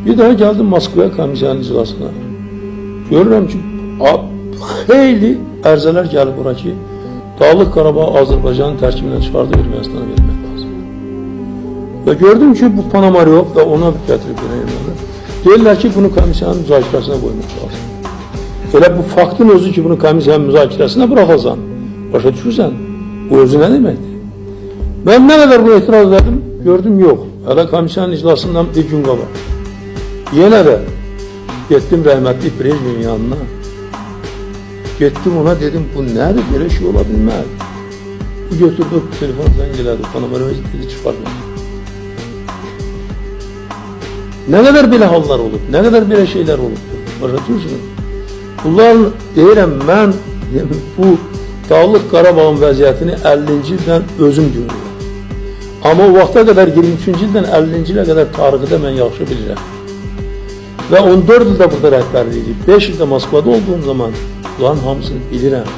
Bir daha geldim Moskvaya komissiyanın iclasına. Görürüm ki xeyli ərzələr gəlib bura ki, Dağlıq Qarabağ Azərbaycanın tərkibindən çıxardı Ermənistana vermək lazım. Və gördüm ki, bu Ponomaryov və ona gətirib verənlər deyirlər ki, bunu komissiyanın müzakirəsinə qoymaq lazım. Elə bu faktın özü ki, bunu komissiyanın müzakirəsinə buraxasan, başa düşürsən, bu özü nə deməkdir? Ben ne kadar bu etiraz ededim, gördüm yok. Hələ komissiyanın iclasından bir gün qabaq. Yenə də getdim rəhmətli Brejnevin yanına. Getdim ona dedim, bu nədir, belə şey ola bilməz. Bu götürdü, telefon zəng elədi, Ponomaryov dedi, çıxartma. Ne kadar belə hallar olub, ne kadar belə şeyler olub. Başa düşürsünüz? Bunlar deyirəm, mən bu Dağlıq Qarabağın vəziyyətini 50-ci ildən özüm görürüm. Ama o vaxta kadar 23-cü ildən 50-ci ilə qədər tarixi də mən yaxşı bilirəm. Və 14 ildə burada rəhbərlik edib, 5 ildə Moskvada olduğum zaman bunların hamısını bilirəm.